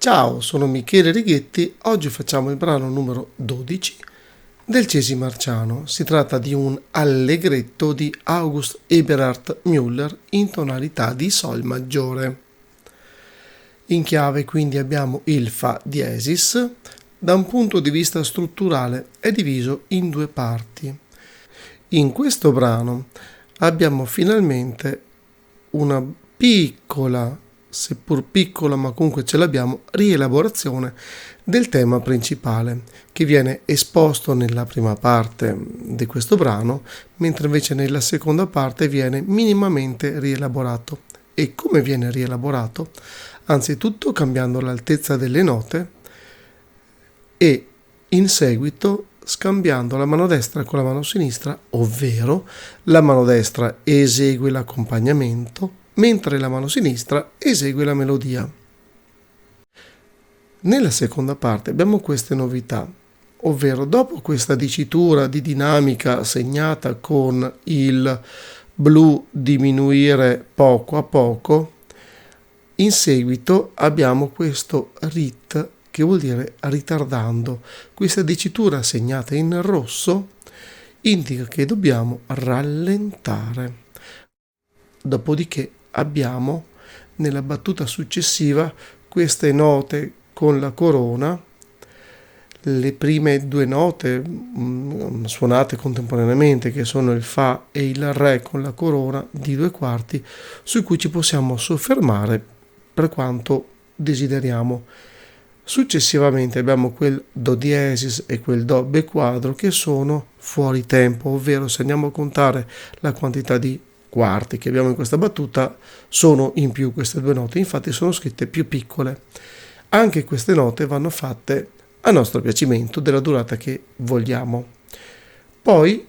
Ciao, sono Michele Righetti. Oggi facciamo il brano numero 12 del Cesi Marciano. Si tratta di un allegretto di August Eberhard Müller in tonalità di Sol maggiore. In chiave quindi abbiamo il Fa diesis. Da un punto di vista strutturale è diviso in due parti. In questo brano abbiamo finalmente una piccola, seppur piccola ma comunque ce l'abbiamo, rielaborazione del tema principale che viene esposto nella prima parte di questo brano, mentre invece nella seconda parte viene minimamente rielaborato. E come viene rielaborato? Anzitutto cambiando l'altezza delle note e in seguito scambiando la mano destra con la mano sinistra, ovvero la mano destra esegue l'accompagnamento mentre la mano sinistra esegue la melodia. Nella seconda parte abbiamo queste novità, ovvero dopo questa dicitura di dinamica segnata con il blu diminuire poco a poco, in seguito abbiamo questo rit che vuol dire ritardando. Questa dicitura segnata in rosso indica che dobbiamo rallentare. Dopodiché abbiamo nella battuta successiva queste note con la corona, le prime due note suonate contemporaneamente, che sono il Fa e il Re con la corona di due quarti, su cui ci possiamo soffermare per quanto desideriamo. Successivamente abbiamo quel Do diesis e quel Do bequadro che sono fuori tempo, ovvero se andiamo a contare la quantità di quarti che abbiamo in questa battuta sono in più queste due note, infatti sono scritte più piccole. Anche queste note vanno fatte a nostro piacimento della durata che vogliamo. Poi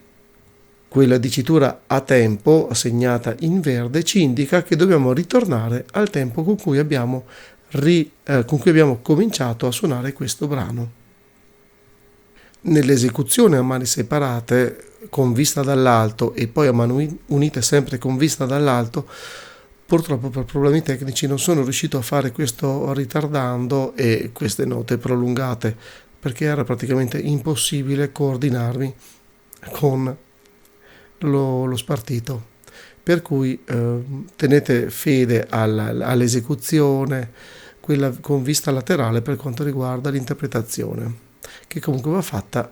quella dicitura a tempo segnata in verde ci indica che dobbiamo ritornare al tempo con cui abbiamo cominciato a suonare questo brano. Nell'esecuzione a mani separate con vista dall'alto e poi a mani unite sempre con vista dall'alto, purtroppo per problemi tecnici non sono riuscito a fare questo ritardando e queste note prolungate, perché era praticamente impossibile coordinarmi con lo spartito. Per cui tenete fede all'esecuzione, quella con vista laterale per quanto riguarda l'interpretazione, che comunque va fatta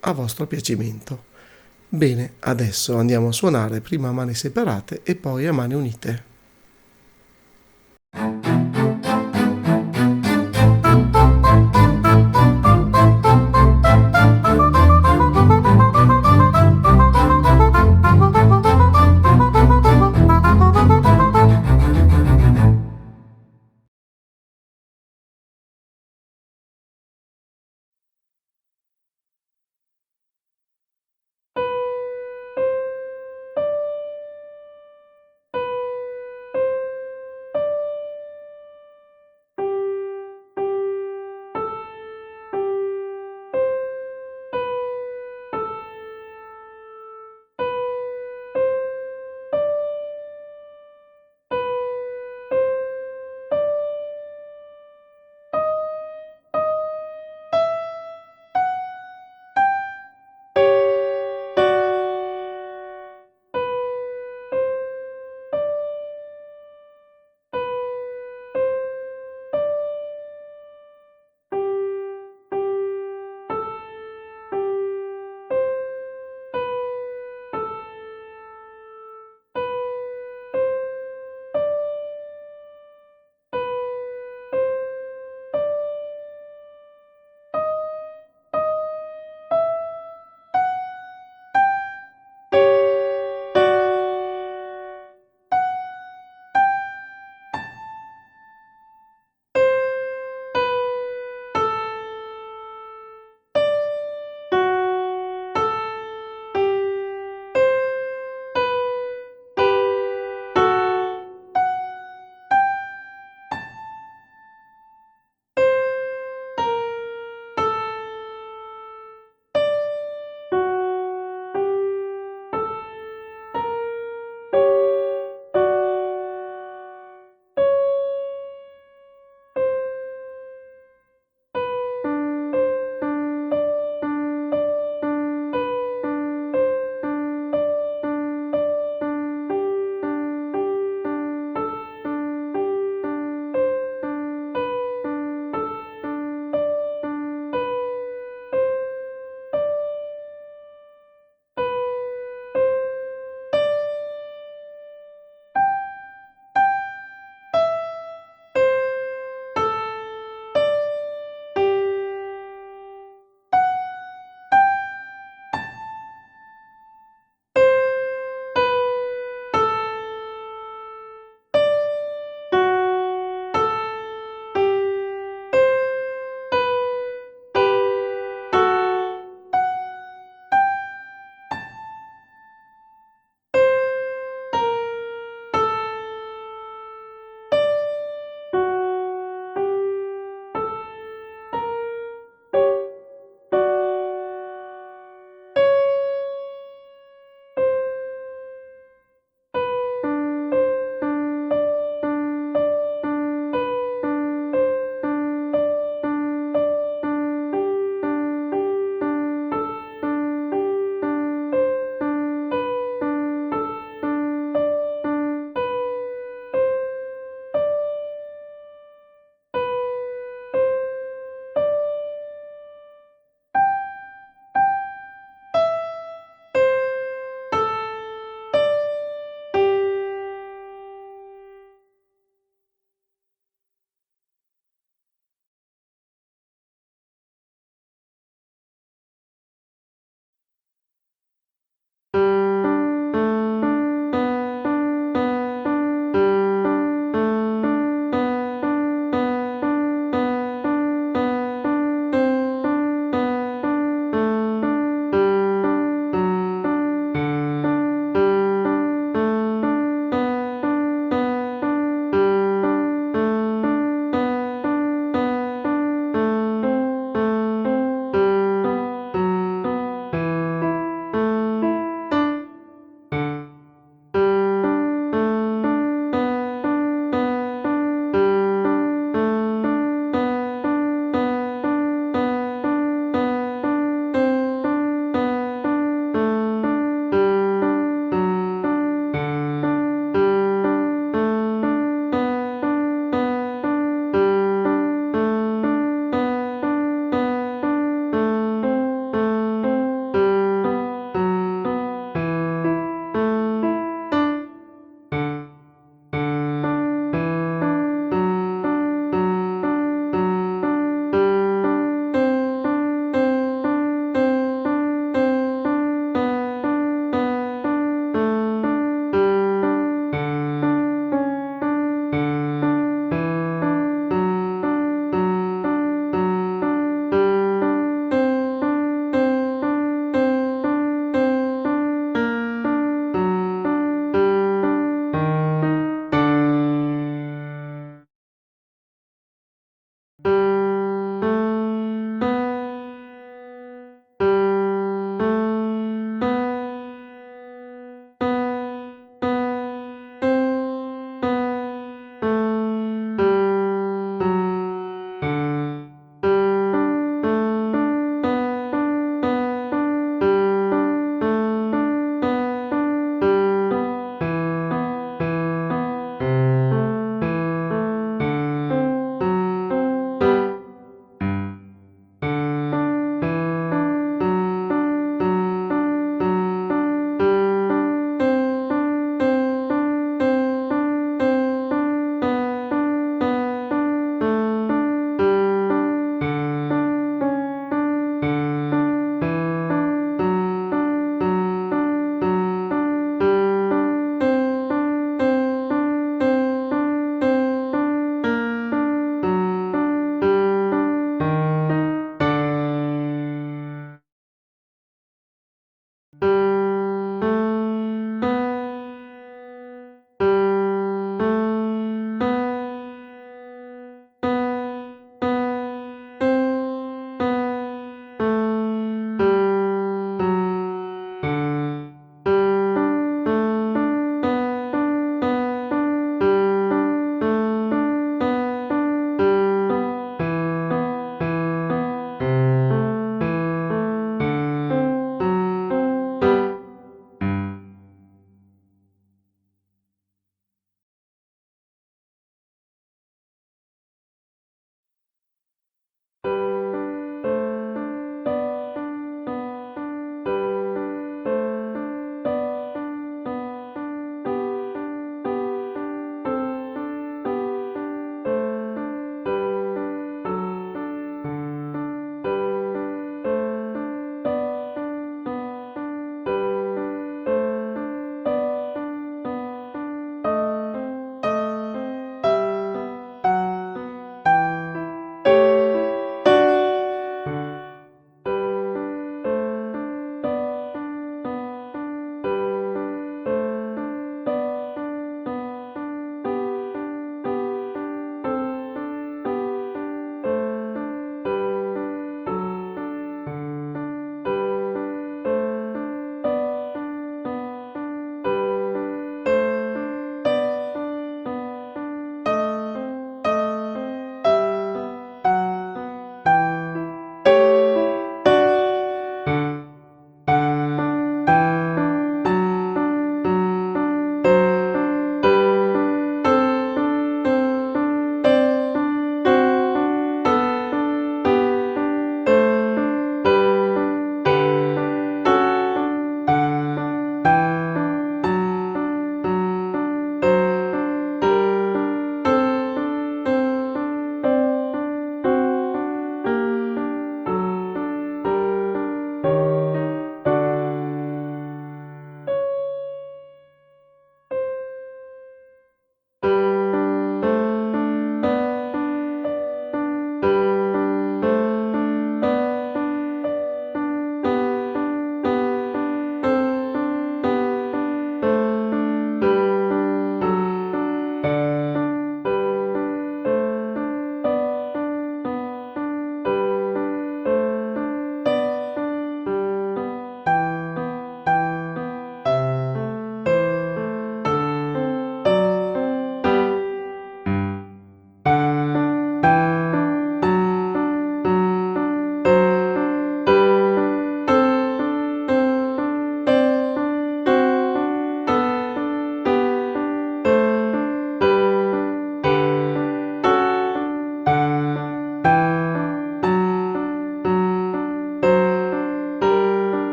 a vostro piacimento. Bene, adesso andiamo a suonare prima a mani separate e poi a mani unite.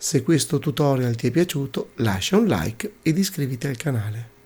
Se questo tutorial ti è piaciuto, lascia un like ed iscriviti al canale.